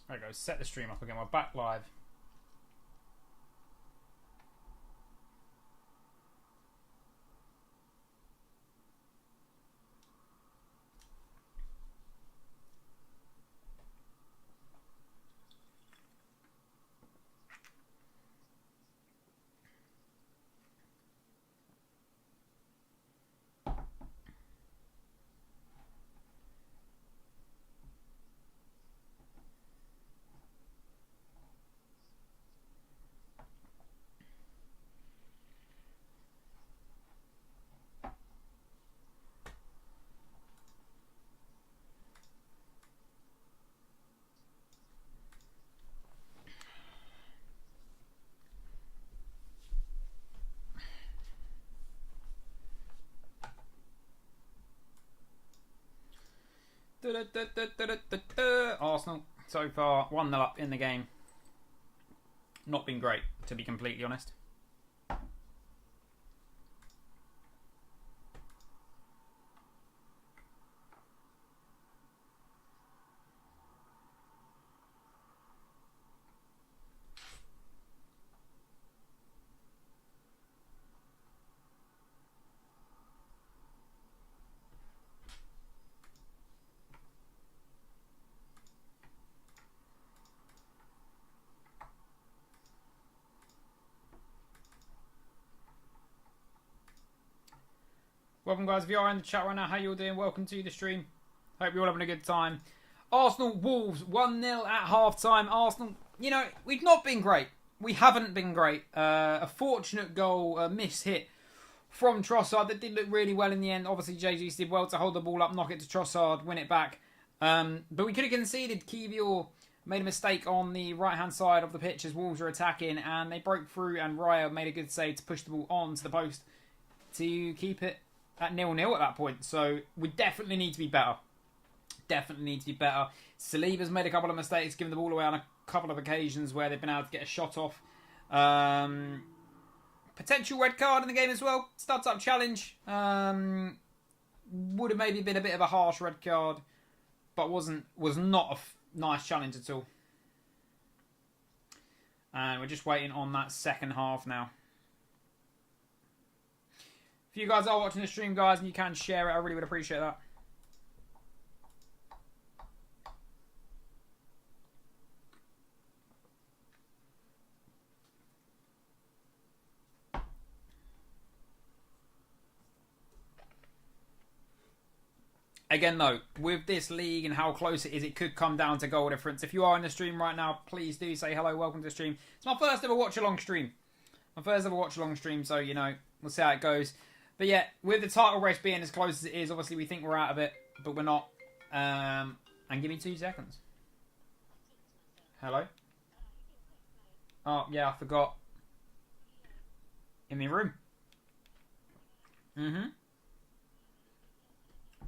There we go. Set the stream up again. We're back live. Arsenal so far 1-0 up in the game. Not been great, to be completely honest. Welcome guys, if you are in the chat right now, how you all doing? Welcome to the stream. Hope you're all having a good time. Arsenal Wolves 1-0 at half time. Arsenal, you know, we've not been great. We haven't been great. A fortunate goal, a miss hit from Trossard that did look really well in the end. Obviously JG's did well to hold the ball up, knock it to Trossard, win it back. But we could have conceded. Kivior made a mistake on the right hand side of the pitch as Wolves were attacking, and they broke through, and Raya made a good save to push the ball onto the post to keep it at 0-0 at that point. So we definitely need to be better. Definitely need to be better. Saliba's made a couple of mistakes, giving the ball away on a couple of occasions where they've been able to get a shot off. Potential red card in the game as well. Start-up challenge. Would have maybe been a bit of a harsh red card, but was not a nice challenge at all. And we're just waiting on that second half now. If you guys are watching the stream, guys, and you can share it, I really would appreciate that. Again, though, with this league and how close it is, it could come down to goal difference. If you are in the stream right now, please do say hello, welcome to the stream. It's my first ever watch-along stream. So, you know, we'll see how it goes. But yeah, with the title race being as close as it is, obviously we think we're out of it, but we're not. And give me 2 seconds. Hello? Oh, yeah, I forgot. In my room.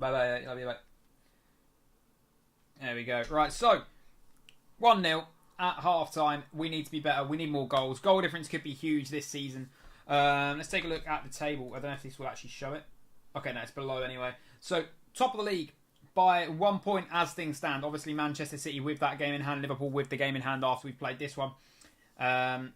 Bye-bye, love you, bye. There we go. Right, so, 1-0 at half-time. We need to be better. We need more goals. Goal difference could be huge this season. Let's take a look at the table. I don't know if this will actually show it. Okay, no, it's below anyway. So, top of the league by 1 point as things stand. Obviously, Manchester City with that game in hand. Liverpool with the game in hand after we've played this one. Yeah,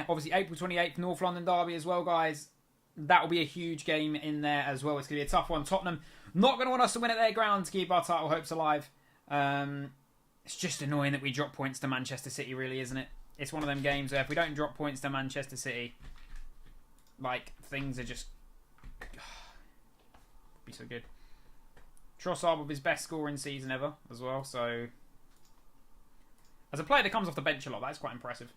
obviously, April 28th, North London derby as well, guys. That will be a huge game in there as well. It's going to be a tough one. Tottenham not going to want us to win at their ground to keep our title hopes alive. It's just annoying that we drop points to Manchester City, really, isn't it? It's one of them games where if we don't drop points to Manchester City, like, things are just... be so good. Trossard with his best scoring season ever as well, so... As a player that comes off the bench a lot, that's quite impressive.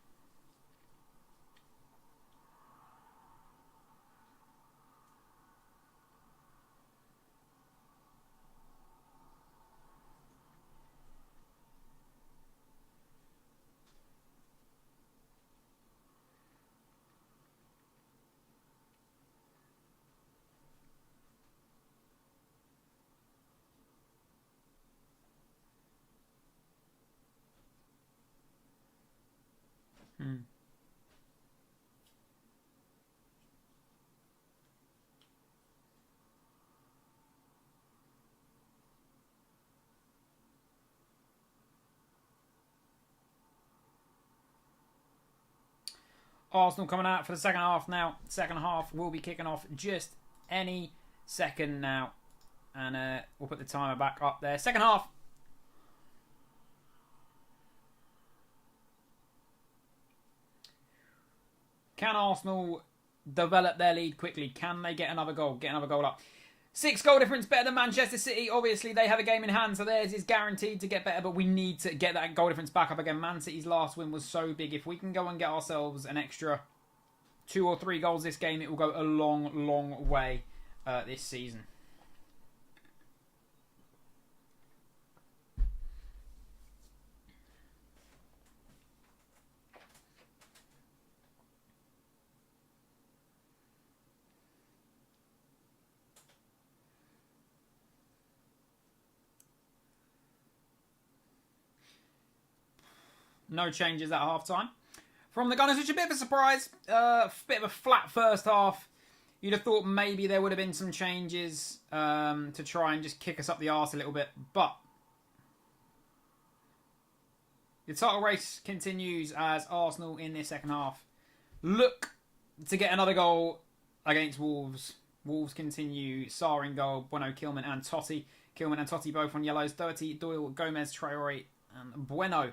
Arsenal coming out for the second half now. Second half will be kicking off just any second now. And we'll put the timer back up there. Second half. Can Arsenal develop their lead quickly? Can they get another goal? Get another goal up. 6 goal difference better than Manchester City. Obviously, they have a game in hand, so theirs is guaranteed to get better, but we need to get that goal difference back up again. Man City's last win was so big. If we can go and get ourselves an extra 2 or 3 goals this game, it will go a long, long way this season. No changes at half-time from the Gunners, which is a bit of a surprise. Bit of a flat first half. You'd have thought maybe there would have been some changes to try and just kick us up the arse a little bit. But the title race continues as Arsenal in this second half look to get another goal against Wolves. Wolves continue. Sarr in goal, Bueno, Kilman and Totti. Kilman and Totti both on yellows. Doherty, Doyle, Gomez, Traore and Bueno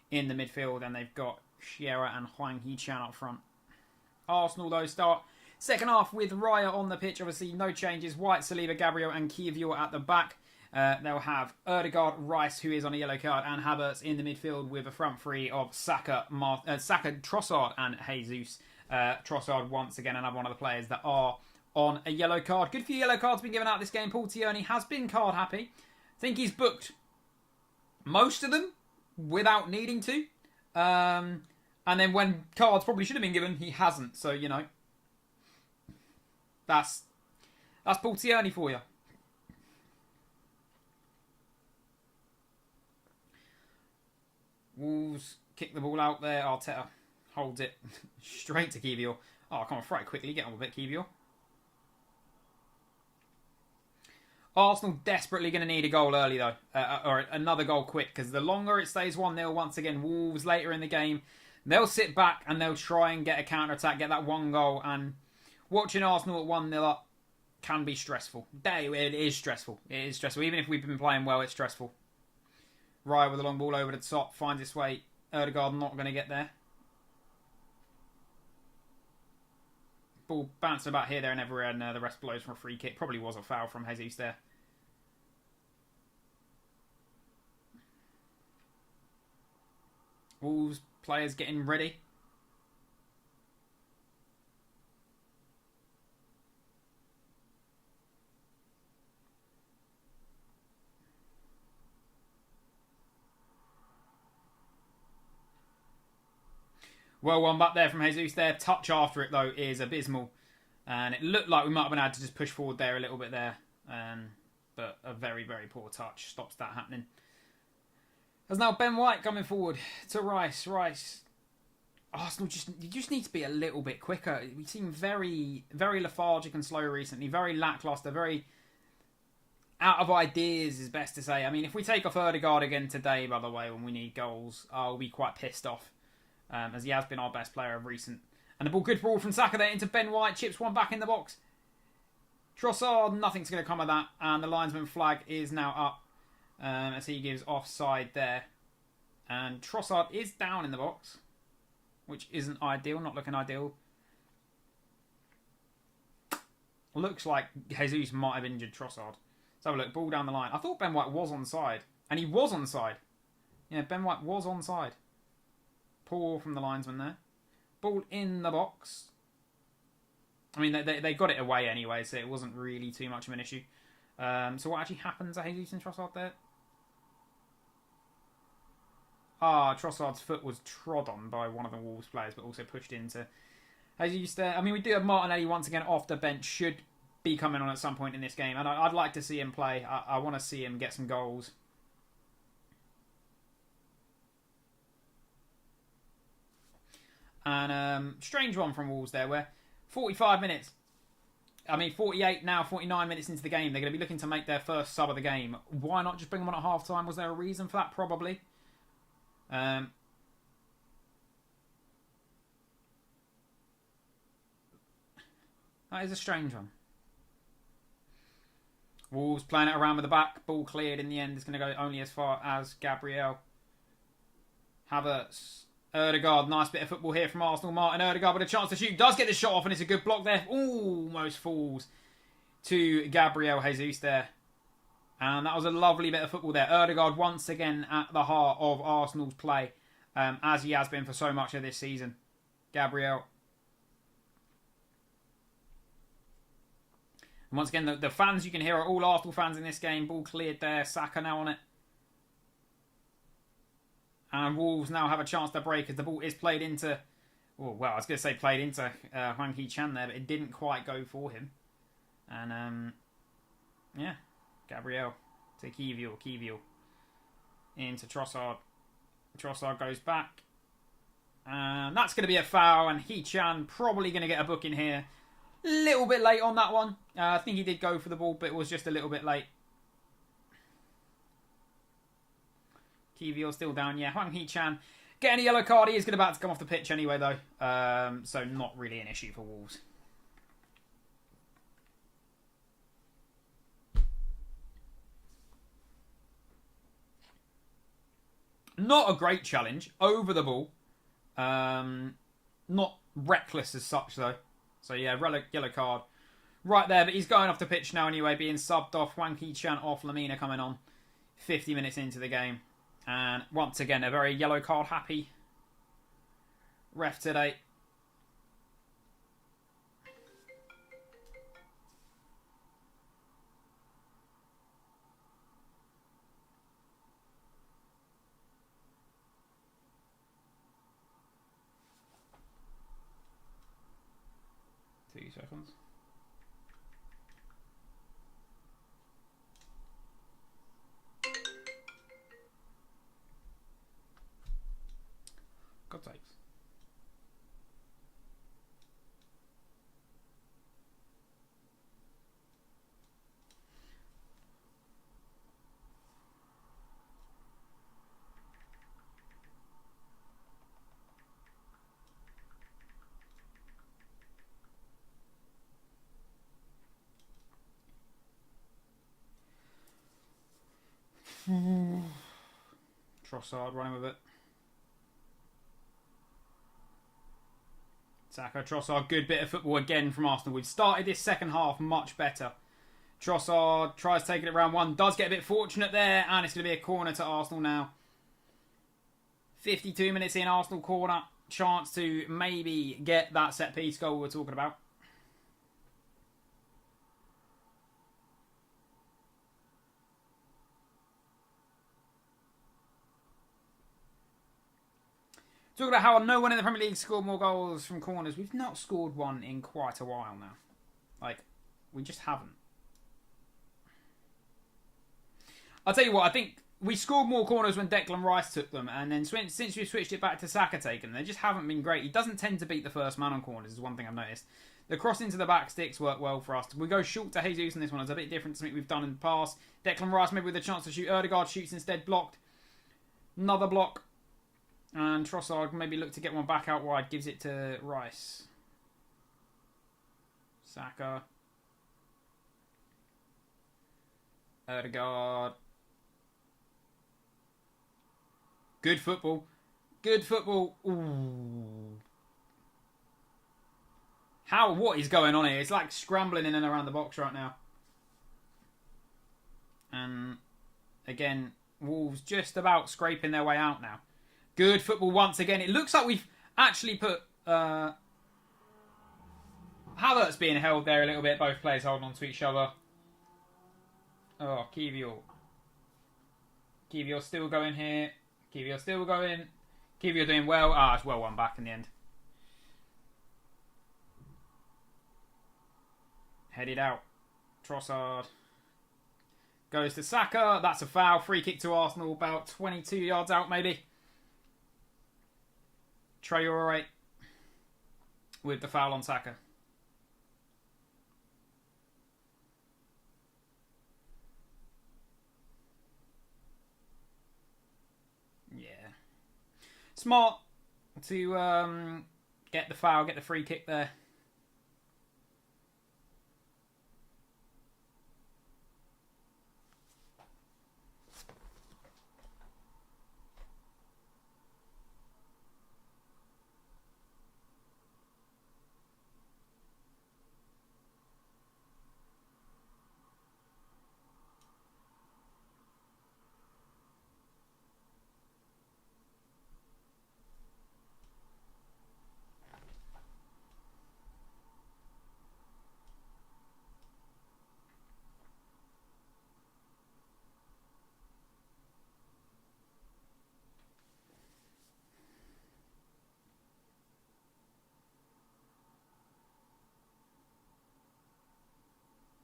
in the midfield, and they've got Shearer and Huang Hee-chan up front. Arsenal, though, start second half with Raya on the pitch. Obviously, no changes. White, Saliba, Gabriel and Kiwior at the back. They'll have Ødegaard, Rice, who is on a yellow card, and Havertz in the midfield with a front three of Saka, Trossard and Jesus. Trossard, once again, another one of the players that are on a yellow card. Good few yellow cards been given out this game. Paul Tierney has been card happy. I think he's booked most of them without needing to. And then when cards probably should have been given, he hasn't. So, you know, that's Paul Tierney for you. Wolves kick the ball out there. Arteta holds it straight to Kiwior. Oh, come on, throw it quickly. Get on with it, Kiwior. Arsenal desperately going to need a goal early, though. Or another goal quick, because the longer it stays 1-0, once again, Wolves later in the game, they'll sit back and they'll try and get a counter-attack, get that one goal. And watching Arsenal at 1-0 up can be stressful. It is stressful. It is stressful. Even if we've been playing well, it's stressful. Raya with a long ball over the top, finds its way. Ødegaard not going to get there. Ball bouncing about here, there and everywhere, and the rest blows from a free kick. Probably was a foul from Jesus there. Wolves players getting ready. Well, one back there from Jesus there. Touch after it, though, is abysmal. And it looked like we might have been able to just push forward there a little bit there. But a very, very poor touch stops that happening. There's now Ben White coming forward to Rice. Arsenal you just need to be a little bit quicker. We seem very, very lethargic and slow recently. Very lackluster. Very out of ideas is best to say. I mean, if we take off Ødegaard again today, by the way, when we need goals, I'll be quite pissed off. As he has been our best player of recent. And the ball, good ball from Saka there into Ben White. Chips one back in the box. Trossard, nothing's going to come of that. And the linesman flag is now up. As he gives offside there. And Trossard is down in the box. Which isn't ideal, not looking ideal. Looks like Jesus might have injured Trossard. Let's have a look, ball down the line. I thought Ben White was onside. And he was onside. Yeah, Ben White was onside. Poor from the linesman there. Ball in the box. I mean, they got it away anyway, so it wasn't really too much of an issue. So what actually happens to Jesus and Trossard there? Trossard's foot was trod on by one of the Wolves players, but also pushed into Jesus there. I mean, we do have Martinelli once again off the bench. Should be coming on at some point in this game. And I'd like to see him play. I want to see him get some goals. And strange one from Wolves there, where 45 minutes, 48 now, 49 minutes into the game, they're going to be looking to make their first sub of the game. Why not just bring them on at half-time? Was there a reason for that? Probably. That is a strange one. Wolves playing it around with the back. Ball cleared in the end. It's going to go only as far as Gabriel. Havertz. Ødegaard. Nice bit of football here from Arsenal. Martin Ødegaard with a chance to shoot. Does get the shot off and it's a good block there. Almost falls to Gabriel Jesus there. And that was a lovely bit of football there. Ødegaard once again at the heart of Arsenal's play. As he has been for so much of this season. Gabriel. And once again, the fans you can hear are all Arsenal fans in this game. Ball cleared there. Saka now on it. And Wolves now have a chance to break as the ball is played into... Oh, well, I was going to say played into Hwang Hee-chan there, but it didn't quite go for him. And, yeah. Gabriel to Kivior. Into Trossard. Trossard goes back. And that's going to be a foul. And Hee-chan probably going to get a booking here. Little bit late on that one. I think he did go for the ball, but it was just a little bit late. Kivior still down. Yeah, Hwang Hee-chan getting a yellow card. He is about to come off the pitch anyway, though. So not really an issue for Wolves. Not a great challenge. Over the ball. Not reckless as such, though. So, yeah, yellow card right there. But he's going off the pitch now anyway, being subbed off. Hwang Hee-chan off. Lamina coming on 50 minutes into the game. And once again, a very yellow card happy ref today. Seconds. God sakes. Trossard running with it. Saka, Trossard, good bit of football again from Arsenal. We've started this second half much better. Trossard tries taking it round one. Does get a bit fortunate there. And it's going to be a corner to Arsenal now. 52 minutes in, Arsenal corner. Chance to maybe get that set piece goal we were talking about. Talking about how no one in the Premier League scored more goals from corners. We've not scored one in quite a while now. Like, we just haven't. I'll tell you what, I think we scored more corners when Declan Rice took them. And then since we switched it back to Saka taking them, they just haven't been great. He doesn't tend to beat the first man on corners, is one thing I've noticed. The cross into the back sticks work well for us. We go short to Jesus in this one. It's a bit different to something we've done in the past. Declan Rice maybe with a chance to shoot. Ødegaard shoots instead, blocked. Another block. And Trossard maybe look to get one back out wide. Gives it to Rice. Saka. Ødegaard. Good football. Good football. Ooh. What is going on here? It's like scrambling in and around the box right now. And again, Wolves just about scraping their way out now. Good football once again. It looks like we've actually put Havertz being held there a little bit. Both players holding on to each other. Oh, Kivior. Kivior still going here. Kivior still going. Kivior doing well. It's well won back in the end. Headed out. Trossard. Goes to Saka. That's a foul. Free kick to Arsenal. About 22 yards out maybe. Traore with the foul on Saka. Yeah. Smart to get the foul, get the free kick there.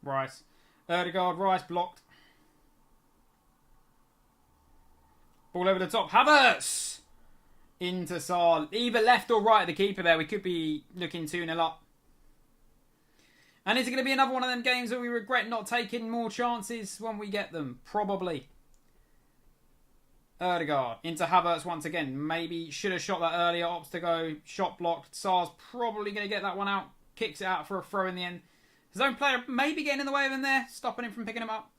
Rice. Erdegaard, Rice blocked. Ball over the top. Havertz! Into Saar. Either left or right of the keeper there. We could be looking 2-0 up. And is it going to be another one of them games where we regret not taking more chances when we get them? Probably. Erdegaard into Havertz once again. Maybe should have shot that earlier. Opts to go. Shot blocked. Saar's probably going to get that one out. Kicks it out for a throw in the end. His own player maybe getting in the way of him there. Stopping him from picking him up.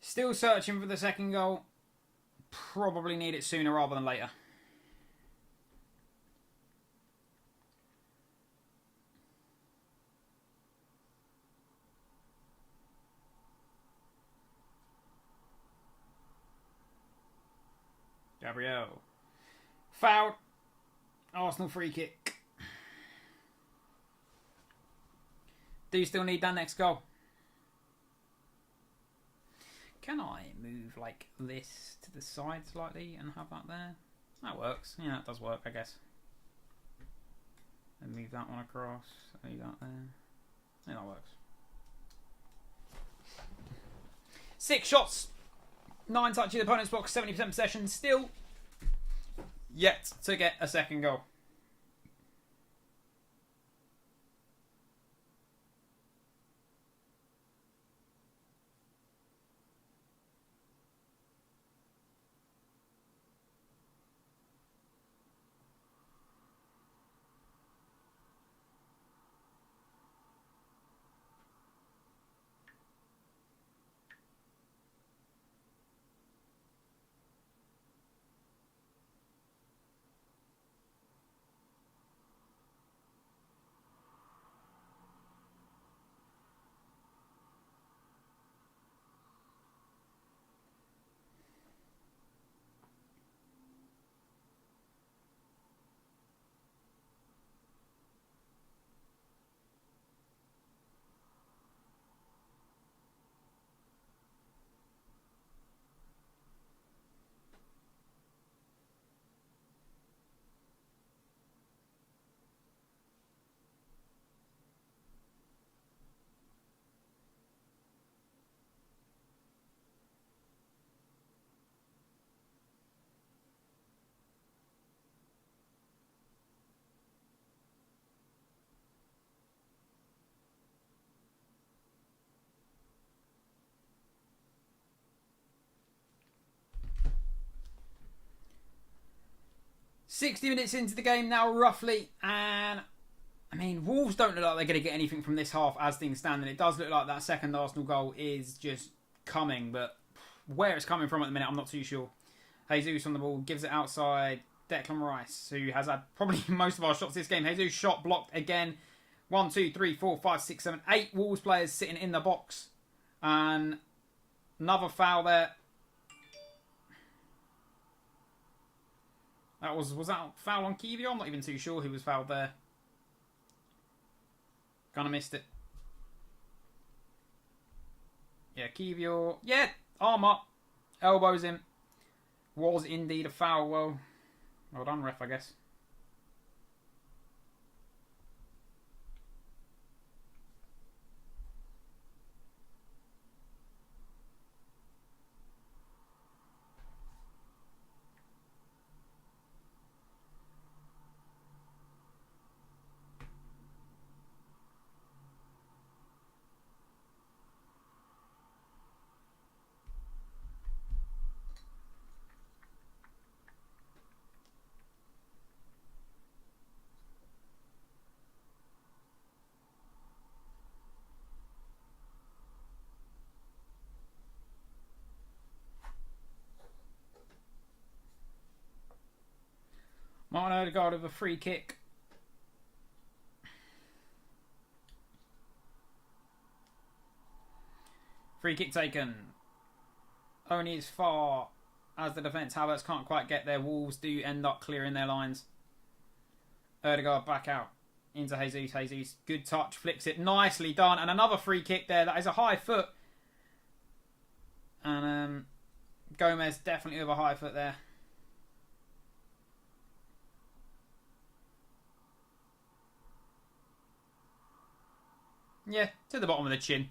Still searching for the second goal. Probably need it sooner rather than later. Gabriel. Foul. Arsenal free kick. Do you still need that next goal? Can I move like this to the side slightly and have that there? That works. Yeah, that does work, I guess. And move that one across. Leave that there. Yeah, that works. 6 shots. 9 touches the opponent's box. 70% possession. Still yet to get a second goal. "60 minutes into the game now, roughly, and I mean, Wolves don't look like they're going to get anything from this half as things stand, and it does look like that second Arsenal goal is just coming, but where it's coming from at the minute, I'm not too sure. Jesus on the ball, gives it outside. Declan Rice, who has had probably most of our shots this game. Jesus shot blocked again. 1, 2, 3, 4, 5, 6, 7, 8 Wolves players sitting in the box, and another foul there. That was that a foul on Kivio? I'm not even too sure who was fouled there. Kind of missed it. Yeah, Kivio. Yeah, arm up. Elbows him. Was indeed a foul. Well done, ref, I guess. Martin Odegaard with a free kick. Free kick taken. Only as far as the defence. Havertz can't quite get there. Wolves do end up clearing their lines. Odegaard back out into Jesus. Jesus, good touch, flicks it, nicely done. And another free kick there. That is a high foot. And Gomez definitely with a high foot there. Yeah, to the bottom of the chin.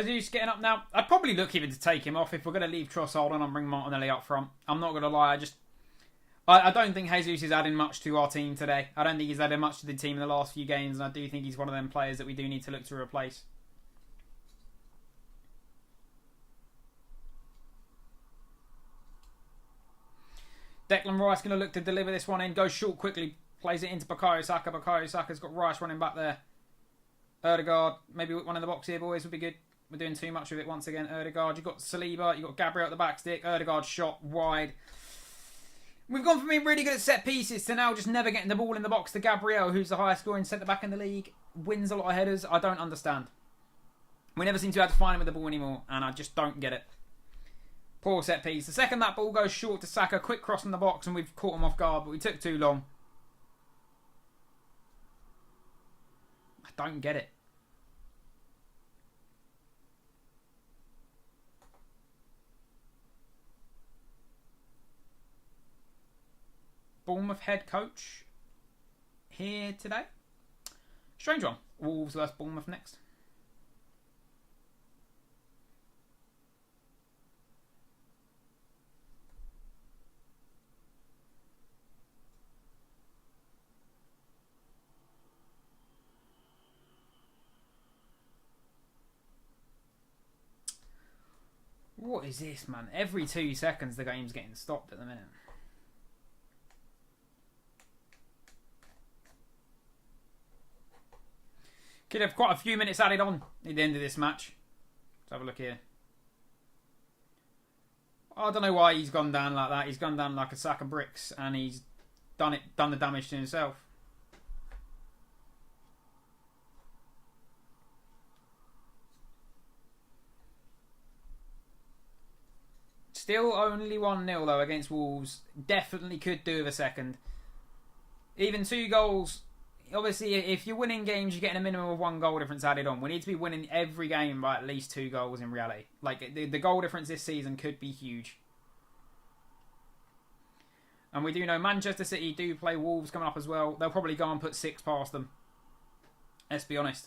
Jesus getting up now. I'd probably look even to take him off if we're going to leave Trossard on and bring Martinelli up front. I'm not going to lie. I don't think Jesus is adding much to our team today. I don't think he's added much to the team in the last few games, and I do think he's one of them players that we do need to look to replace. Declan Rice going to look to deliver this one in. Goes short quickly. Plays it into Bukayo Saka. Bukayo Saka's got Rice running back there. Odegaard. Maybe one in the box here, boys, would be good. We're doing too much of it once again. Odegaard. You've got Saliba. You've got Gabriel at the back stick. Odegaard shot wide. We've gone from being really good at set pieces to now just never getting the ball in the box to Gabriel, who's the highest scoring centre-back in the league. Wins a lot of headers. I don't understand. We never seem to have to find him with the ball anymore, and I just don't get it. Poor set piece. The second that ball goes short to Saka, quick cross in the box, and we've caught him off guard, but we took too long. I don't get it. Bournemouth head coach here today. Strange one. Wolves versus Bournemouth next. What is this, man? Every 2 seconds the game's getting stopped at the minute. Could have quite a few minutes added on at the end of this match. Let's have a look here. I don't know why he's gone down like that. He's gone down like a sack of bricks, and he's done the damage to himself. Still only 1-0 though against Wolves. Definitely could do with a second. Even 2 goals. Obviously, if you're winning games, you're getting a minimum of 1 goal difference added on. We need to be winning every game by at least 2 goals in reality. Like, the goal difference this season could be huge. And we do know Manchester City do play Wolves coming up as well. They'll probably go and put 6 past them. Let's be honest.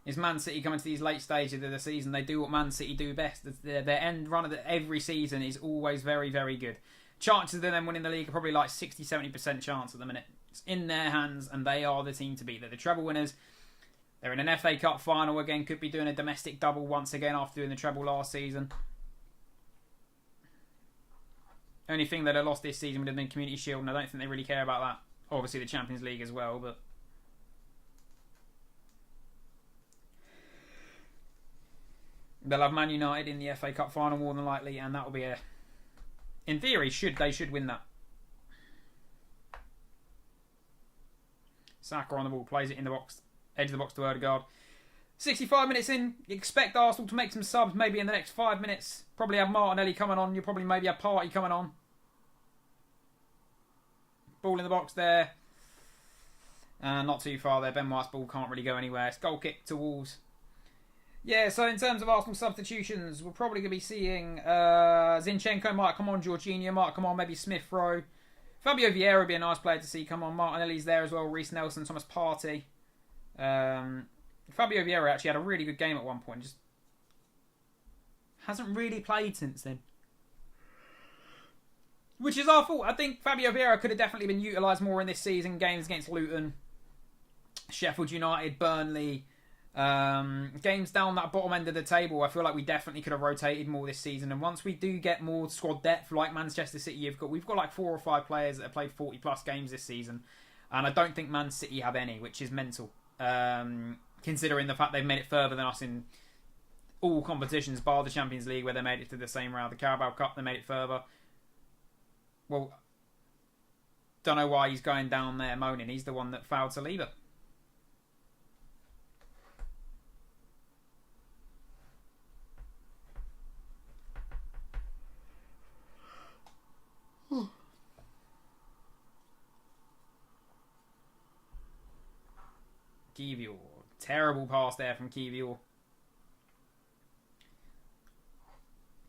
It's Man City coming to these late stages of the season. They do what Man City do best. Their end run of every season is always very, very good. Chances of them winning the league are probably like 60-70% chance at the minute. It's in their hands, and they are the team to beat. They're the treble winners. They're in an FA Cup final again. Could be doing a domestic double once again after doing the treble last season. Only thing that they lost this season would have been Community Shield, and I don't think they really care about that. Obviously, the Champions League as well, but they'll have Man United in the FA Cup final more than likely, and that will be a... In theory, they should win that. Saka on the ball, plays it in the box, edge of the box to Odegaard. 65 minutes in, you expect Arsenal to make some subs maybe in the next 5 minutes. Probably have Martinelli coming on, you'll probably maybe have Partey coming on. Ball in the box there. Not too far there, Ben White's ball can't really go anywhere. It's goal kick to Wolves. Yeah, so in terms of Arsenal substitutions, we're probably going to be seeing Zinchenko might come on, Jorginho might come on, maybe Smith Rowe. Fabio Vieira would be a nice player to see come on. Martinelli's there as well, Reece Nelson, Thomas Partey. Fabio Vieira actually had a really good game at one point, just hasn't really played since then. Which is our fault. I think Fabio Vieira could have definitely been utilised more in this season. Games against Luton, Sheffield United, Burnley, Games down that bottom end of the table, I feel like we definitely could have rotated more this season. And once we do get more squad depth, like Manchester City, we've got like 4 or 5 players that have played 40 plus games this season, and I don't think Man City have any, which is mental. Considering the fact they've made it further than us in all competitions, bar the Champions League, where they made it to the same round. The Carabao Cup, they made it further. Well, don't know why he's going down there moaning. He's the one that fouled Saliba. Kivior. Terrible pass there from Kivior.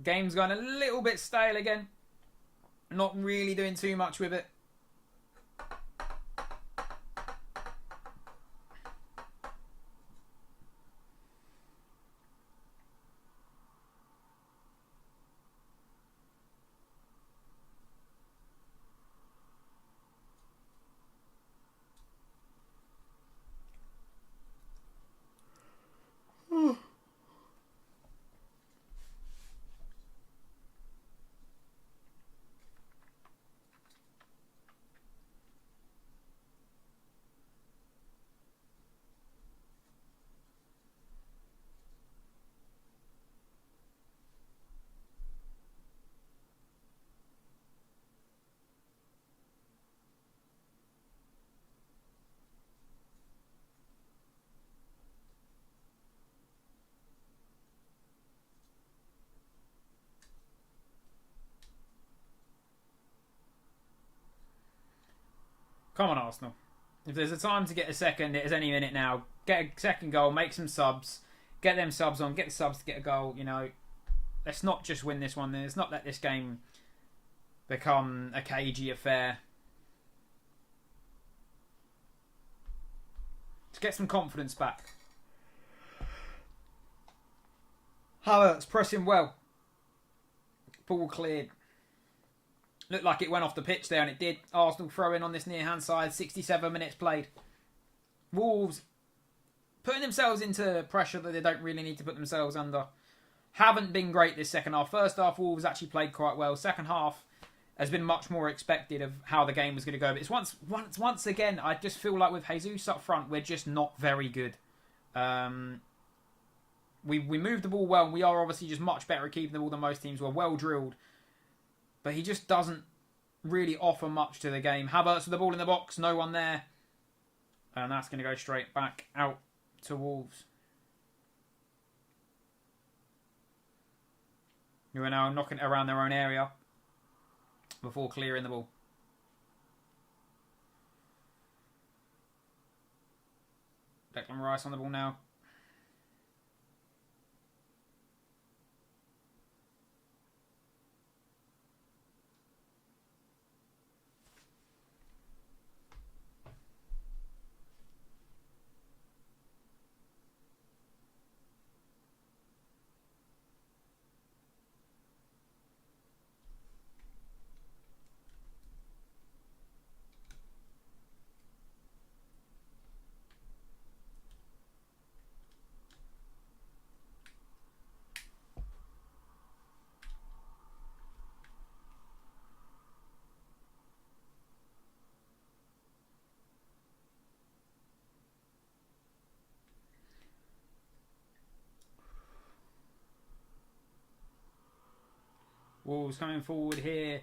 Game's gone a little bit stale again. Not really doing too much with it. Come on, Arsenal. If there's a time to get a second, it is any minute now. Get a second goal, make some subs, get them subs on, get the subs to get a goal. You know, let's not just win this one. Let's not let this game become a cagey affair. Let's get some confidence back. Havertz pressing well. Ball cleared. Looked like it went off the pitch there, and it did. Arsenal throw in on this near-hand side. 67 minutes played. Wolves putting themselves into pressure that they don't really need to put themselves under. Haven't been great this second half. First half, Wolves actually played quite well. Second half has been much more expected of how the game was going to go. But it's once again, I just feel like with Jesus up front, we're just not very good. We moved the ball well, and we are obviously just much better at keeping the ball than most teams. We're well drilled. But he just doesn't really offer much to the game. Havertz with the ball in the box, no one there. And that's going to go straight back out to Wolves. Who are now knocking it around their own area before clearing the ball. Declan Rice on the ball now. Wolves coming forward here.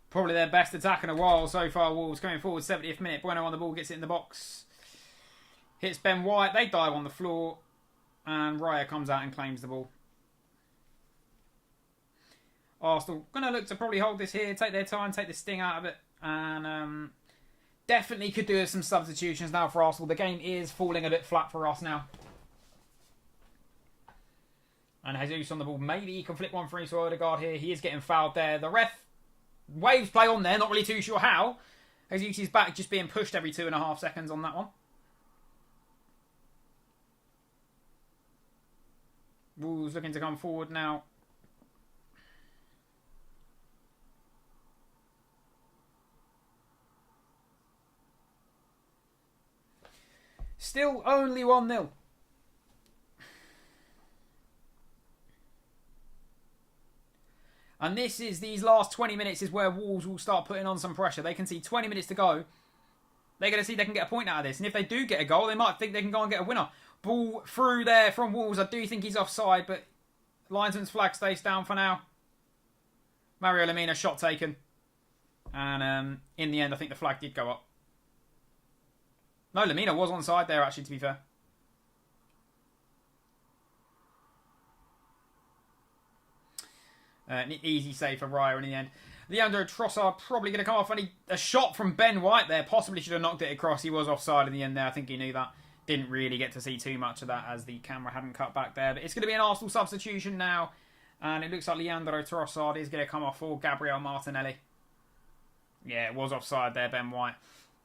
Probably their best attack in a while so far. Wolves coming forward, 70th minute. Bueno on the ball, gets it in the box. Hits Ben White. They dive on the floor. And Raya comes out and claims the ball. Arsenal going to look to probably hold this here, take their time, take the sting out of it. And definitely could do some substitutions now for Arsenal. The game is falling a bit flat for us now. And Jesus on the ball. Maybe he can flip one free to Odegaard here. He is getting fouled there. The ref waves play on there. Not really too sure how. Jesus is back, just being pushed every 2.5 seconds on that one. Wolves looking to come forward now. Still only 1-0. And these last 20 minutes is where Wolves will start putting on some pressure. They can see 20 minutes to go. They're going to see they can get a point out of this. And if they do get a goal, they might think they can go and get a winner. Ball through there from Wolves. I do think he's offside, but linesman's flag stays down for now. Mario Lemina, shot taken. And in the end, I think the flag did go up. No, Lemina was onside there, actually, to be fair. An easy save for Raya in the end. Leandro Trossard probably going to come off. And a shot from Ben White there. Possibly should have knocked it across. He was offside in the end there. I think he knew that. Didn't really get to see too much of that as the camera hadn't cut back there. But it's going to be an Arsenal substitution now. And it looks like Leandro Trossard is going to come off for Gabriel Martinelli. Yeah, it was offside there, Ben White.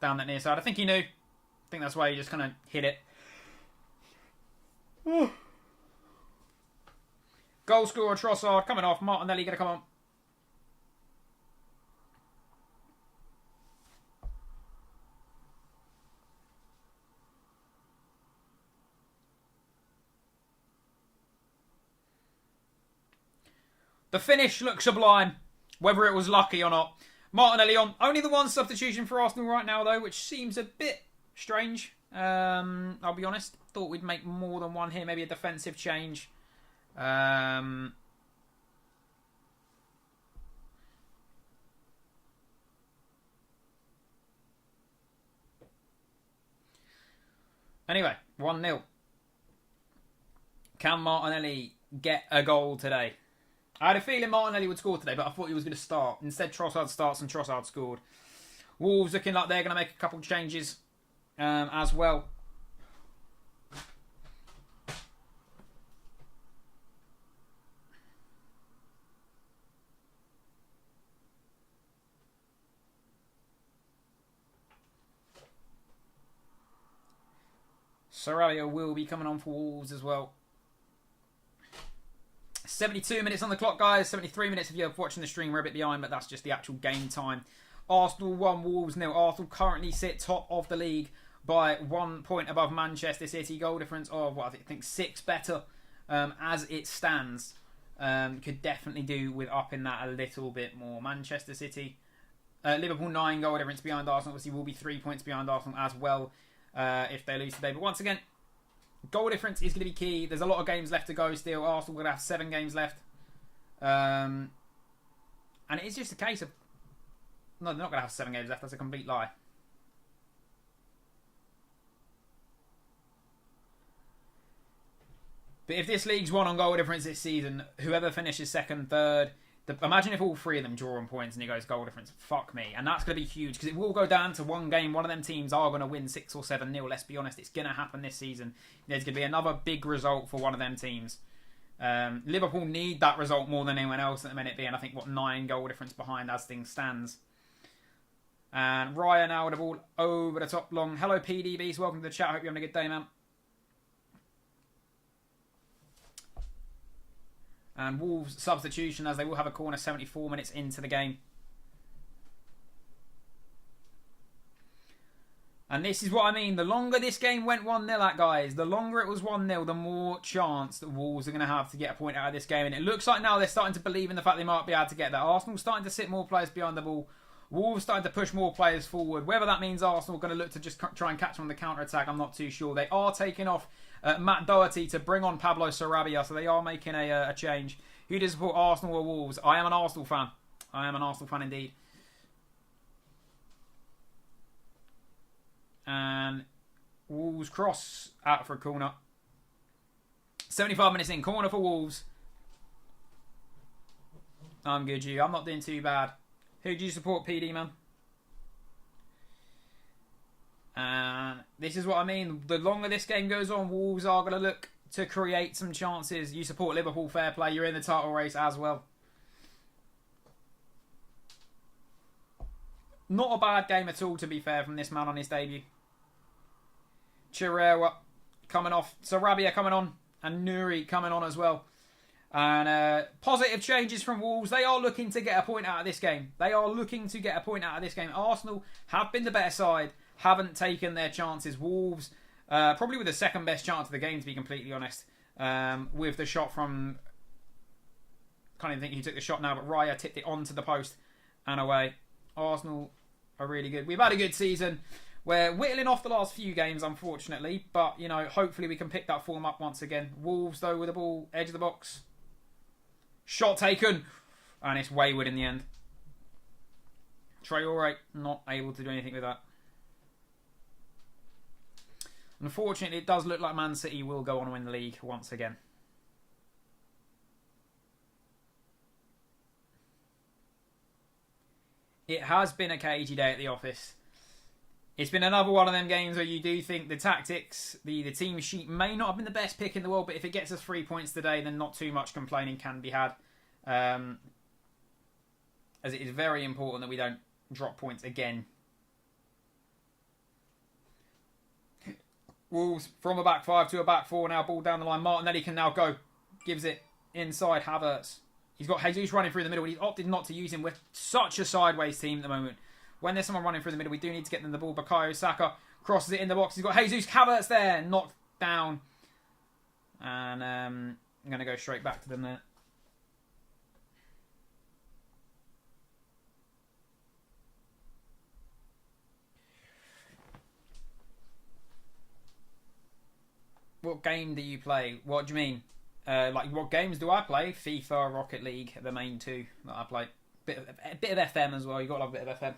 Down that near side. I think he knew. I think that's why he just kind of hit it. Goal scorer Trossard coming off. Martinelli going to come on. The finish looks sublime, whether it was lucky or not. Martinelli on. Only the one substitution for Arsenal right now, though, which seems a bit strange. I'll be honest. Thought we'd make more than one here. Maybe a defensive change. Anyway, 1-0. Can Martinelli get a goal today? I had a feeling Martinelli would score today, but I thought he was going to start. Instead, Trossard starts and Trossard scored. Wolves looking like they're going to make a couple of changes as well. Sarabia will be coming on for Wolves as well. 72 minutes on the clock, guys. 73 minutes if you're watching the stream. We're a bit behind, but that's just the actual game time. Arsenal 1, Wolves 0. Arsenal currently sit top of the league by 1 point above Manchester City. Goal difference of, what I think 6 better as it stands. Could definitely do with upping that a little bit more. Manchester City, Liverpool 9 goal difference behind Arsenal. Obviously will be 3 points behind Arsenal as well if they lose today. But once again, goal difference is going to be key. There's a lot of games left to go still. Arsenal going to have 7 games left. And it is just a case of... No, they're not going to have 7 games left. That's a complete lie. But if this league's won on goal difference this season, whoever finishes second, third... imagine if all 3 of them draw on points and it goes goal difference. Fuck me. And that's going to be huge because it will go down to one game. One of them teams are going to win 6 or 7-0. Let's be honest. It's going to happen this season. There's going to be another big result for one of them teams. Liverpool need that result more than anyone else at the minute being, I think, 9 goal difference behind as things stands. And Ryan now with the ball over the top long. Hello, PDBs. Welcome to the chat. Hope you're having a good day, man. And Wolves substitution as they will have a corner 74 minutes into the game. And this is what I mean. The longer this game went 1-0 at, guys, the longer it was 1-0, the more chance that Wolves are going to have to get a point out of this game. And it looks like now they're starting to believe in the fact they might be able to get that. Arsenal starting to sit more players behind the ball. Wolves starting to push more players forward. Whether that means Arsenal are going to look to just try and catch them on the counter-attack, I'm not too sure. They are taking off Matt Doherty to bring on Pablo Sarabia, so they are making a change. Who does support Arsenal or Wolves? I am an Arsenal fan. I am an Arsenal fan indeed. And Wolves cross out for a corner. 75 minutes in. Corner for Wolves. I'm good, you. I'm not doing too bad. Who do you support, PD, man? And this is what I mean. The longer this game goes on, Wolves are going to look to create some chances. You support Liverpool, fair play. You're in the title race as well. Not a bad game at all, to be fair, from this man on his debut. Chirera coming off. Sarabia coming on. And Nuri coming on as well. And positive changes from Wolves. They are looking to get a point out of this game. They are looking to get a point out of this game. Arsenal have been the better side. Haven't taken their chances. Wolves Probably with the second best chance of the game, to be completely honest. With the shot from... Can't even think who took the shot now, but Raya tipped it onto the post and away. Arsenal are really good. We've had a good season. We're whittling off the last few games, unfortunately. But, you know, hopefully we can pick that form up once again. Wolves, though, with the ball, edge of the box. Shot taken. And it's wayward in the end. Traore not able to do anything with that. Unfortunately, it does look like Man City will go on to win the league once again. It has been a cagey day at the office. It's been another one of them games where you do think the tactics, the team sheet may not have been the best pick in the world, but if it gets us 3 points today, then not too much complaining can be had. As it is very important that we don't drop points again. Wolves from a back five to a back four now. Ball down the line. Martinelli can now go. Gives it inside Havertz. He's got Jesus running through the middle. He's opted not to use him. We're such a sideways team at the moment. When there's someone running through the middle, we do need to get them the ball. Bukayo Saka crosses it in the box. He's got Jesus Havertz there. Knocked down. And I'm going to go straight back to them there. What game do you play? What do you mean? Like, what games do I play? FIFA, Rocket League, the main two that I play. A bit of FM as well. You got to love a bit of FM.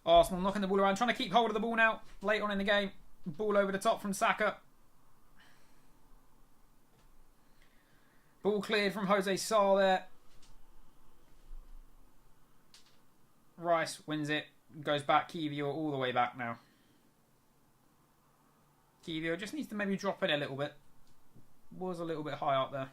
Arsenal knocking the ball around, trying to keep hold of the ball now. Late on in the game, ball over the top from Saka. Ball cleared from Jose Sarr there. Rice wins it, goes back. Kiwior all the way back now. Kiwior just needs to maybe drop it a little bit. Was a little bit high up there.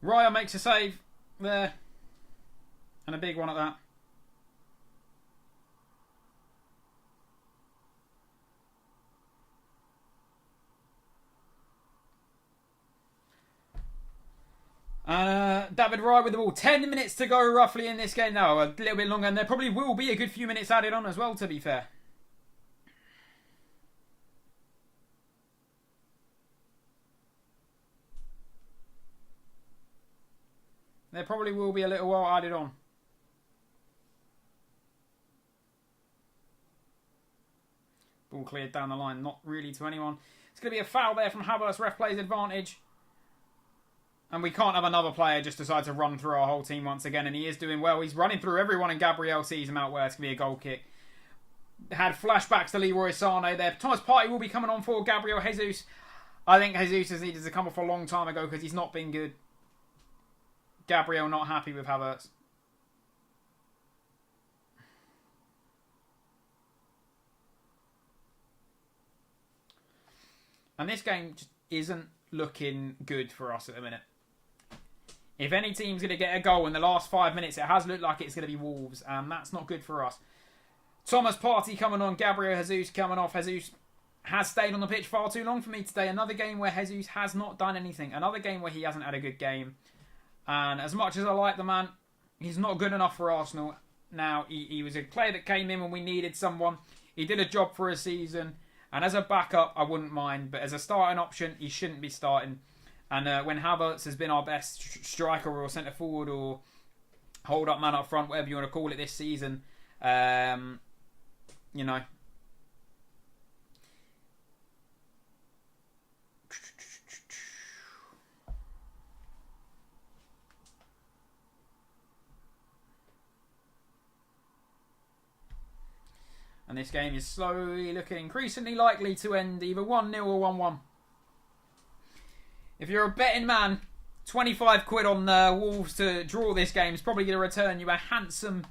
Raya makes a save there. And a big one at that. And David Raya with the ball. 10 minutes to go roughly in this game now. A little bit longer. And there probably will be a good few minutes added on as well, to be fair. There probably will be a little while added on. Ball cleared down the line. Not really to anyone. It's going to be a foul there from Havertz. Ref plays advantage. And we can't have another player just decide to run through our whole team once again. And he is doing well. He's running through everyone, and Gabriel sees him out where it's going to be a goal kick. Had flashbacks to Leroy Sané there. Thomas Partey will be coming on for Gabriel Jesus. I think Jesus has needed to come off a long time ago because he's not been good. Gabriel not happy with Havertz. And this game just isn't looking good for us at the minute. If any team's going to get a goal in the last 5 minutes, it has looked like it's going to be Wolves. And that's not good for us. Thomas Partey coming on. Gabriel Jesus coming off. Jesus has stayed on the pitch far too long for me today. Another game where Jesus has not done anything. Another game where he hasn't had a good game. And as much as I like the man, he's not good enough for Arsenal. Now, he was a player that came in when we needed someone. He did a job for a season. And as a backup, I wouldn't mind. But as a starting option, he shouldn't be starting. And when Havertz has been our best striker or centre forward or hold-up man up front, whatever you want to call it this season, you know, And this game is slowly looking increasingly likely to end either 1-0 or 1-1. If you're a betting man, 25 quid on Wolves to draw this game is probably going to return you a handsome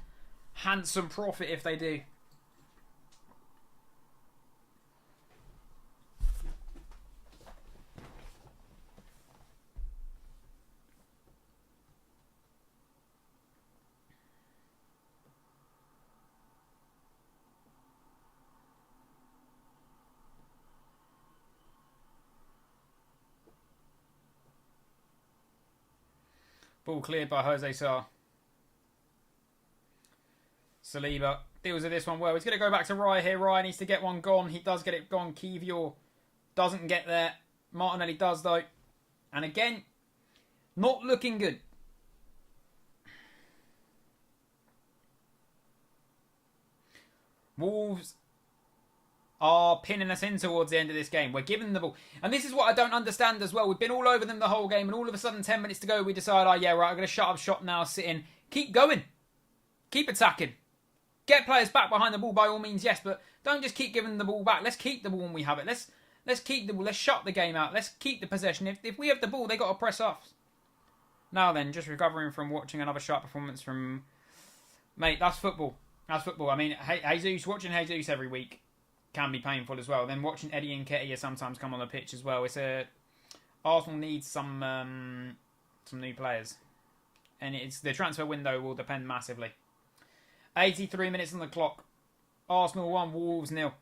profit if they do. Ball cleared by Jose Sarr. Saliba deals with this one well. He's going to go back to Raya here. Raya needs to get one gone. He does get it gone. Kivior doesn't get there. Martinelli does though. And again, not looking good. Wolves are pinning us in towards the end of this game. We're giving them the ball. And this is what I don't understand as well. We've been all over them the whole game, and all of a sudden 10 minutes to go, we decide, oh yeah, right, I'm going to shut up shop now, sit in. Keep going. Keep attacking. Get players back behind the ball by all means, yes, but don't just keep giving the ball back. Let's keep the ball when we have it. Let's keep the ball. Let's shut the game out. Let's keep the possession. If we have the ball, they got to press off. Now then, just recovering from watching another sharp performance from... Mate, that's football. That's football. I mean, Jesus, watching Jesus every week can be painful as well. Then watching Eddie and Nketiah sometimes come on the pitch as well. Arsenal needs some new players, and the transfer window will depend massively. 83 minutes on the clock. Arsenal 1, Wolves 0.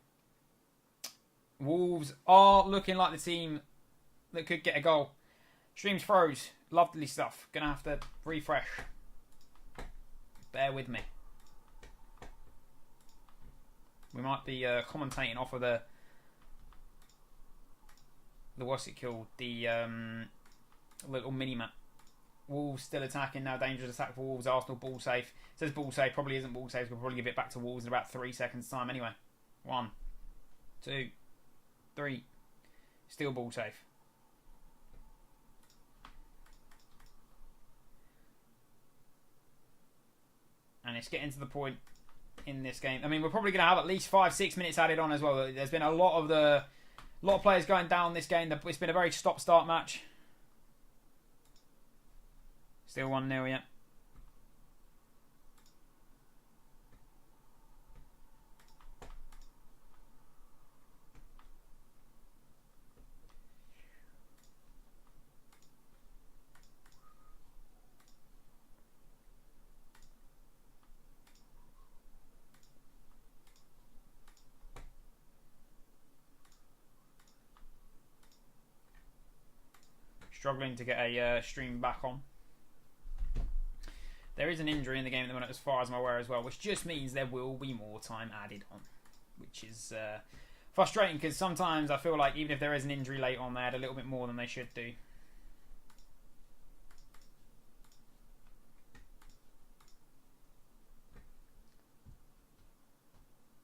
Wolves are looking like the team that could get a goal. Streams froze. Lovely stuff. Gonna have to refresh. Bear with me. We might be commentating off of the what's it called? The little mini map. Wolves still attacking now. Dangerous attack for Wolves. Arsenal ball safe. It says ball safe. Probably isn't ball safe. We'll probably give it back to Wolves in about 3 seconds time. Anyway, 1, 2, 3. Still ball safe. And it's getting to the point in this game. I mean, we're probably going to have at least 5-6 minutes added on as well. There's been a lot of players going down this game. It's been a very stop-start match. Still 1-0, yeah. Struggling to get a stream back on. There is an injury in the game at the moment as far as I'm aware as well, which just means there will be more time added on, which is frustrating because sometimes I feel like even if there is an injury late on, they add a little bit more than they should do.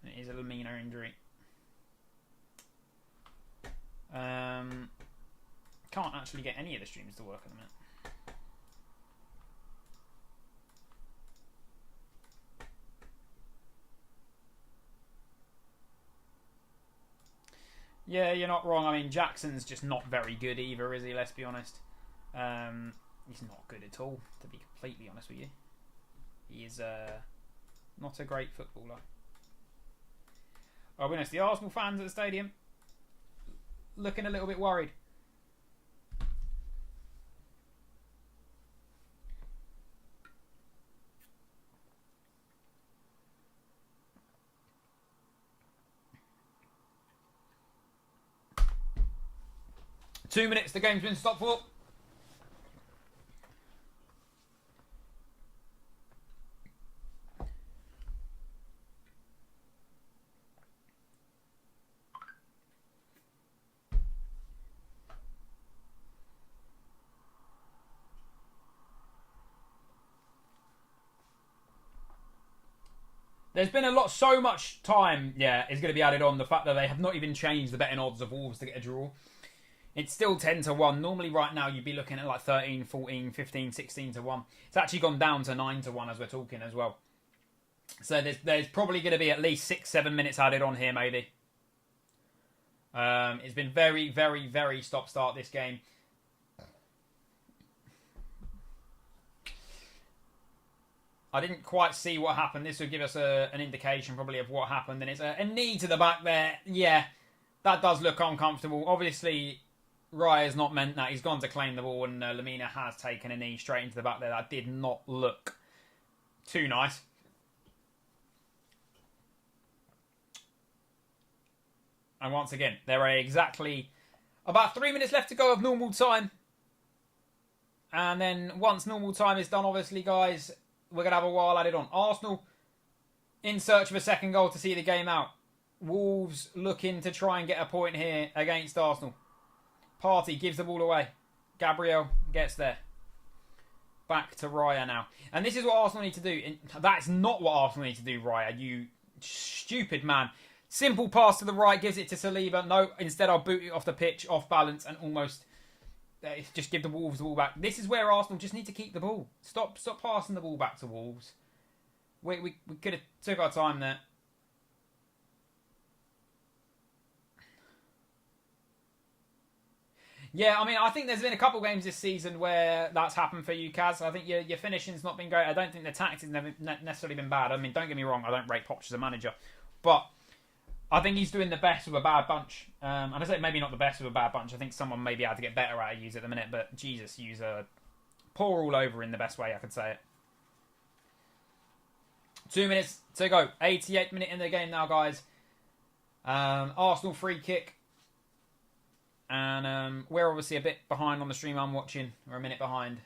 It is a Lamina injury. Can't actually get any of the streams to work at the minute. Yeah, you're not wrong. I mean, Jackson's just not very good either, is he? Let's be honest. He's not good at all, to be completely honest with you. He is not a great footballer. I'll be honest, the Arsenal fans at the stadium looking a little bit worried. Two minutes, the game's been stopped for. There's been so much time, is going to be added on. The fact that they have not even changed the betting odds of Wolves to get a draw. It's still 10 to 1. Normally right now you'd be looking at like 13, 14, 15, 16 to 1. It's actually gone down to 9 to 1 as we're talking as well. So there's probably going to be at least 6-7 minutes added on here, maybe. It's been very, very, very stop-start this game. I didn't quite see what happened. This would give us an indication probably of what happened. And it's a knee to the back there. Yeah, that does look uncomfortable. Obviously, Raya's not meant that. He's gone to claim the ball, and Lamina has taken a knee straight into the back there. That did not look too nice. And once again, there are exactly about 3 minutes left to go of normal time. And then once normal time is done, obviously, guys, we're going to have a while added on. Arsenal in search of a second goal to see the game out. Wolves looking to try and get a point here against Arsenal. Partey gives the ball away. Gabriel gets there. Back to Raya now. And this is what Arsenal need to do. That's not what Arsenal need to do, Raya. You stupid man. Simple pass to the right, gives it to Saliba. No, instead I'll boot it off the pitch, off balance, and almost just give the Wolves the ball back. This is where Arsenal just need to keep the ball. Stop passing the ball back to Wolves. We could have took our time there. Yeah, I mean, I think there's been a couple of games this season where that's happened for you, Kaz. I think your finishing's not been great. I don't think the tactics have never necessarily been bad. I mean, don't get me wrong, I don't rate Poch as a manager. But I think he's doing the best with a bad bunch. And I say maybe not the best with a bad bunch. I think someone maybe had to get better at use at the minute. But Jesus, use pour all over in the best way I could say it. 2 minutes to go. 88th minute in the game now, guys. Arsenal free kick. And we're obviously a bit behind on the stream I'm watching. We're a minute behind.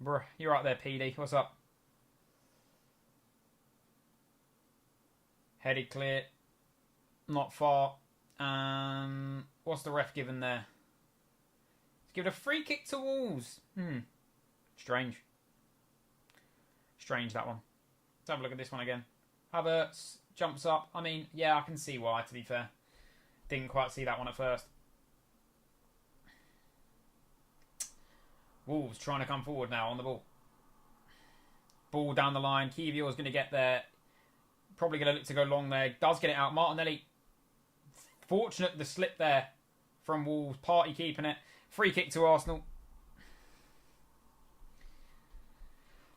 Bruh, you're right there, PD. What's up? Headed clear. Not far. What's the ref given there? He's given a free kick to Wolves. Strange. Strange, that one. Let's have a look at this one again. Havertz jumps up. I mean, yeah, I can see why, to be fair. Didn't quite see that one at first. Wolves trying to come forward now on the ball. Ball down the line. Kivior's going to get there. Probably going to look to go long there. Does get it out. Martinelli. Fortunate the slip there from Wolves. Partey keeping it. Free kick to Arsenal.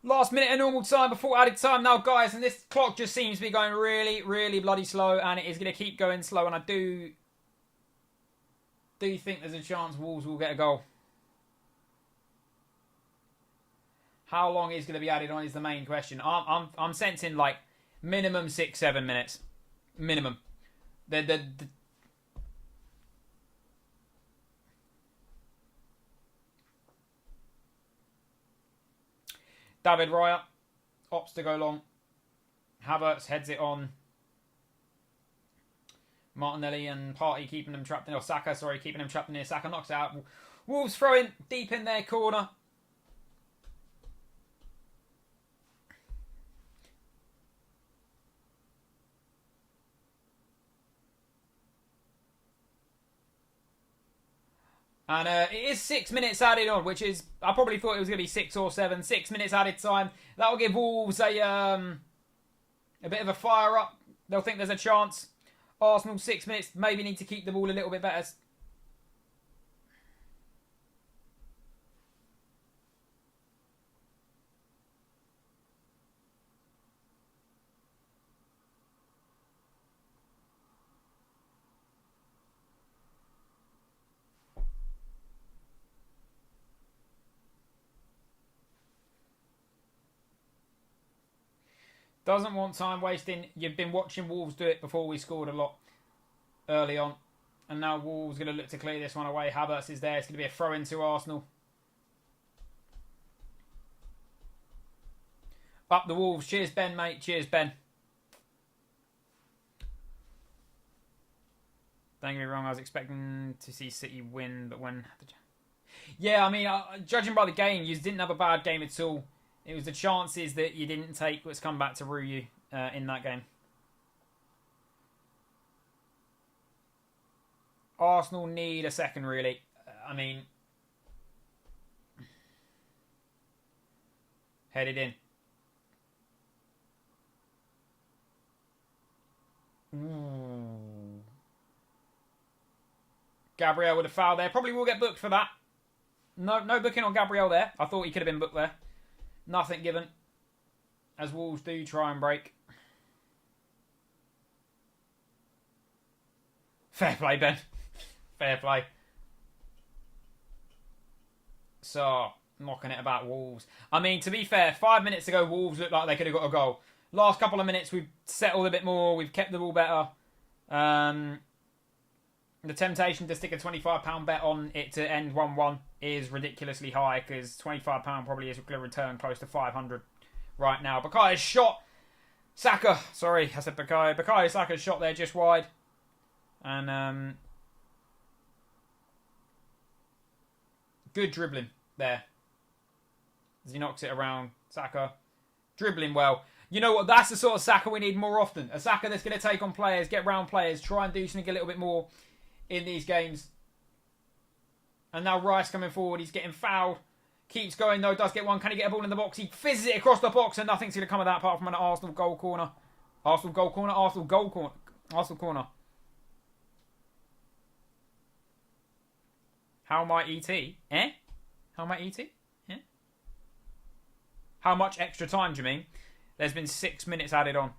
Last minute of normal time before added time now, guys. And this clock just seems to be going really, really bloody slow. And it is going to keep going slow. And I do think there's a chance Wolves will get a goal. How long is going to be added on is the main question. I'm sensing like minimum 6-7 minutes. Minimum. The David Raya opts to go long. Havertz heads it on. Martinelli and Partey keeping them trapped in. Or Saka, sorry, keeping them trapped in here. Saka knocks it out. Wolves throwing deep in their corner. And it is 6 minutes added on, which is, I probably thought it was going to be 6 or 7. 6 minutes added time. That will give Wolves a bit of a fire up. They'll think there's a chance. Arsenal 6 minutes, maybe need to keep the ball a little bit better. Doesn't want time wasting. You've been watching Wolves do it before we scored a lot early on. And now Wolves going to look to clear this one away. Havertz is there. It's going to be a throw into Arsenal. Up the Wolves. Cheers, Ben, mate. Cheers, Ben. Don't get me wrong. I was expecting to see City win, but when... Yeah, I mean, judging by the game, you didn't have a bad game at all. It was the chances that you didn't take that's come back to rue you in that game. Arsenal need a second, really. I mean, headed in. Ooh. Gabriel with a foul there. Probably will get booked for that. No booking on Gabriel there. I thought he could have been booked there. Nothing given. As Wolves do try and break. Fair play, Ben. Fair play. So, knocking it about Wolves. I mean, to be fair, 5 minutes ago, Wolves looked like they could have got a goal. Last couple of minutes, we've settled a bit more. We've kept the ball better. The temptation to stick a £25 bet on it to end 1-1 is ridiculously high because £25 probably is going to return close to 500 right now. Bakay's shot. Saka. Sorry, I said Bakay. Bukayo Saka's shot there just wide. And good dribbling there. As he knocks it around. Saka dribbling well. You know what? That's the sort of Saka we need more often. A Saka that's going to take on players, get round players, try and do something a little bit more in these games. And now Rice coming forward. He's getting fouled. Keeps going though. Does get one. Can he get a ball in the box? He fizzes it across the box and nothing's going to come of that apart from an Arsenal goal corner. Arsenal goal corner. Arsenal goal corner. Arsenal corner. How might ET? Eh? How might ET? Yeah. How much extra time do you mean? There's been 6 minutes added on.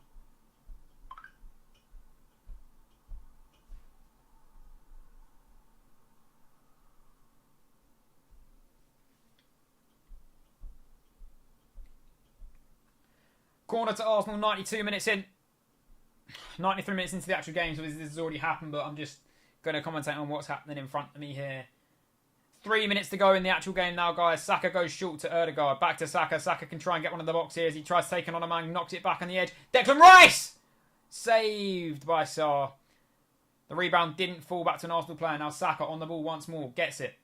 Corner to Arsenal, 92 minutes in. 93 minutes into the actual game, so this has already happened, but I'm just going to commentate on what's happening in front of me here. 3 minutes to go in the actual game now, guys. Saka goes short to Ødegaard. Back to Saka. Saka can try and get one in the box here as he tries taking on a man, knocks it back on the edge. Declan Rice! Saved by Sarr. The rebound didn't fall back to an Arsenal player. Now Saka on the ball once more. Gets it.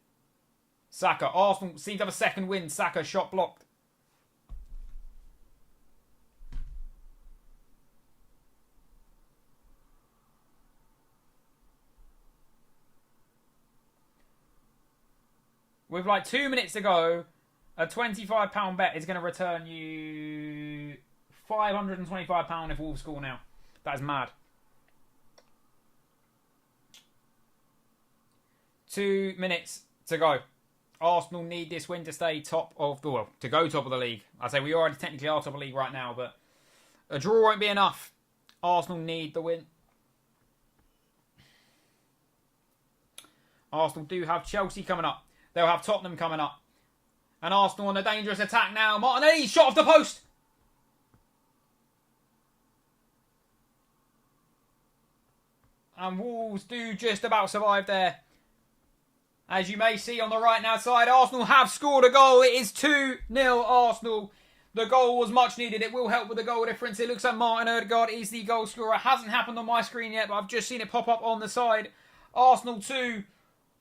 Saka. Arsenal seem to have a second win. Saka shot blocked. With like 2 minutes to go, a £25 bet is going to return you £525 if Wolves score now. That is mad. 2 minutes to go. Arsenal need this win to stay top of the... Well, to go top of the league. I say we already technically are top of the league right now, but a draw won't be enough. Arsenal need the win. Arsenal do have Chelsea coming up. They'll have Tottenham coming up. And Arsenal on a dangerous attack now. Martinelli shot off the post. And Wolves do just about survive there. As you may see on the right now side, Arsenal have scored a goal. It is 2-0 Arsenal. The goal was much needed. It will help with the goal difference. It looks like Martin Ødegaard is the goal scorer. It hasn't happened on my screen yet, but I've just seen it pop up on the side. Arsenal 2.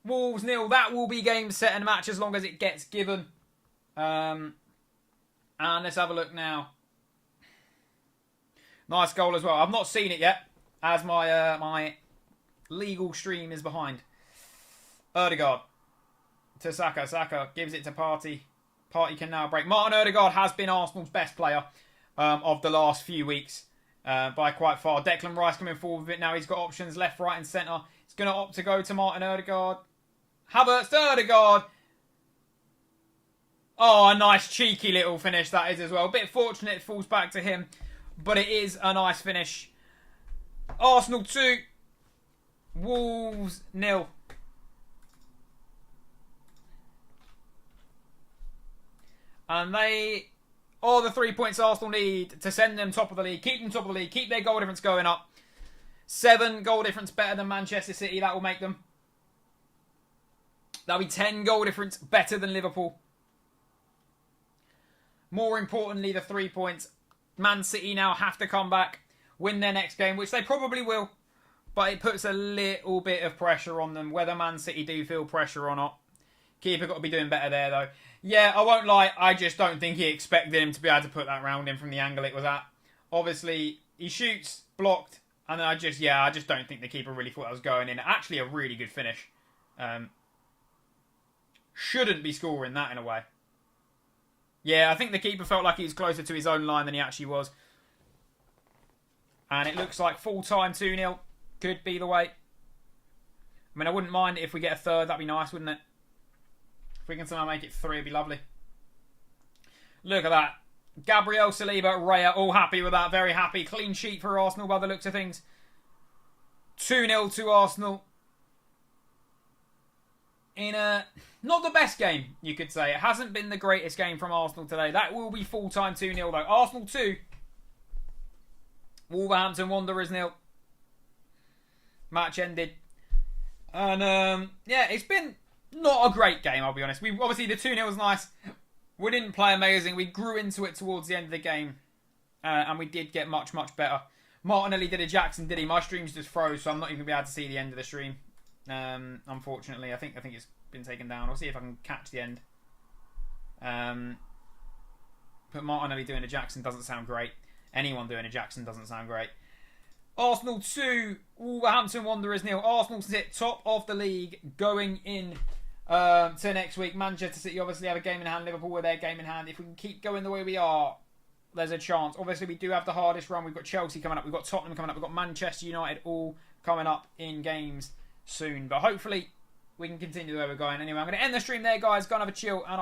Wolves 0. That will be game, set and match as long as it gets given. And let's have a look now. Nice goal as well. I've not seen it yet, as my my legal stream is behind. Ødegaard to Saka. Saka gives it to Partey. Partey can now break. Martin Ødegaard has been Arsenal's best player of the last few weeks by quite far. Declan Rice coming forward with it now. He's got options left, right and centre. He's going to opt to go to Martin Ødegaard. Havertz to Ødegaard. Oh, a nice cheeky little finish that is as well. A bit fortunate it falls back to him, but it is a nice finish. Arsenal 2, Wolves 0. And they are the 3 points Arsenal need to send them top of the league. Keep them top of the league. Keep their goal difference going up. 7 goal difference better than Manchester City. That will make them. That'll be 10 goal difference better than Liverpool. More importantly, the 3 points. Man City now have to come back, win their next game, which they probably will. But it puts a little bit of pressure on them, whether Man City do feel pressure or not. Keeper got to be doing better there, though. Yeah, I won't lie. I just don't think he expected him to be able to put that round in from the angle it was at. Obviously, he shoots, blocked, And then I just don't think the keeper really thought that was going in. Actually, a really good finish. Shouldn't be scoring that in a way. Yeah, I think the keeper felt like he was closer to his own line than he actually was. And it looks like full-time 2-0. Could be the way. I mean, I wouldn't mind it if we get a third. That'd be nice, wouldn't it? If we can somehow make it 3, it'd be lovely. Look at that. Gabriel, Saliba, Raya, all happy with that. Very happy. Clean sheet for Arsenal by the looks of things. 2-0 to Arsenal. In a not the best game, you could say. It hasn't been the greatest game from Arsenal today. That will be full-time 2-0 though. Arsenal 2. Wolverhampton Wanderers 0. Match ended. And yeah, it's been not a great game, I'll be honest. Obviously the 2-0 was nice. We didn't play amazing. We grew into it towards the end of the game. And we did get much, much better. Martinelli did a Jackson, did he? My stream's just froze, so I'm not even going to be able to see the end of the stream. Unfortunately, I think it's been taken down. I'll see if I can catch the end. But Martinelli doing a Jackson doesn't sound great. Anyone doing a Jackson doesn't sound great. Arsenal 2, Wolverhampton Wanderers 0. Arsenal sit top of the league going in to next week. Manchester City obviously have a game in hand. Liverpool with their game in hand. If we can keep going the way we are, there's a chance. Obviously, we do have the hardest run. We've got Chelsea coming up. We've got Tottenham coming up. We've got Manchester United all coming up in games soon. But hopefully, we can continue the way we're going. Anyway, I'm going to end the stream there, guys. Go and have a chill. And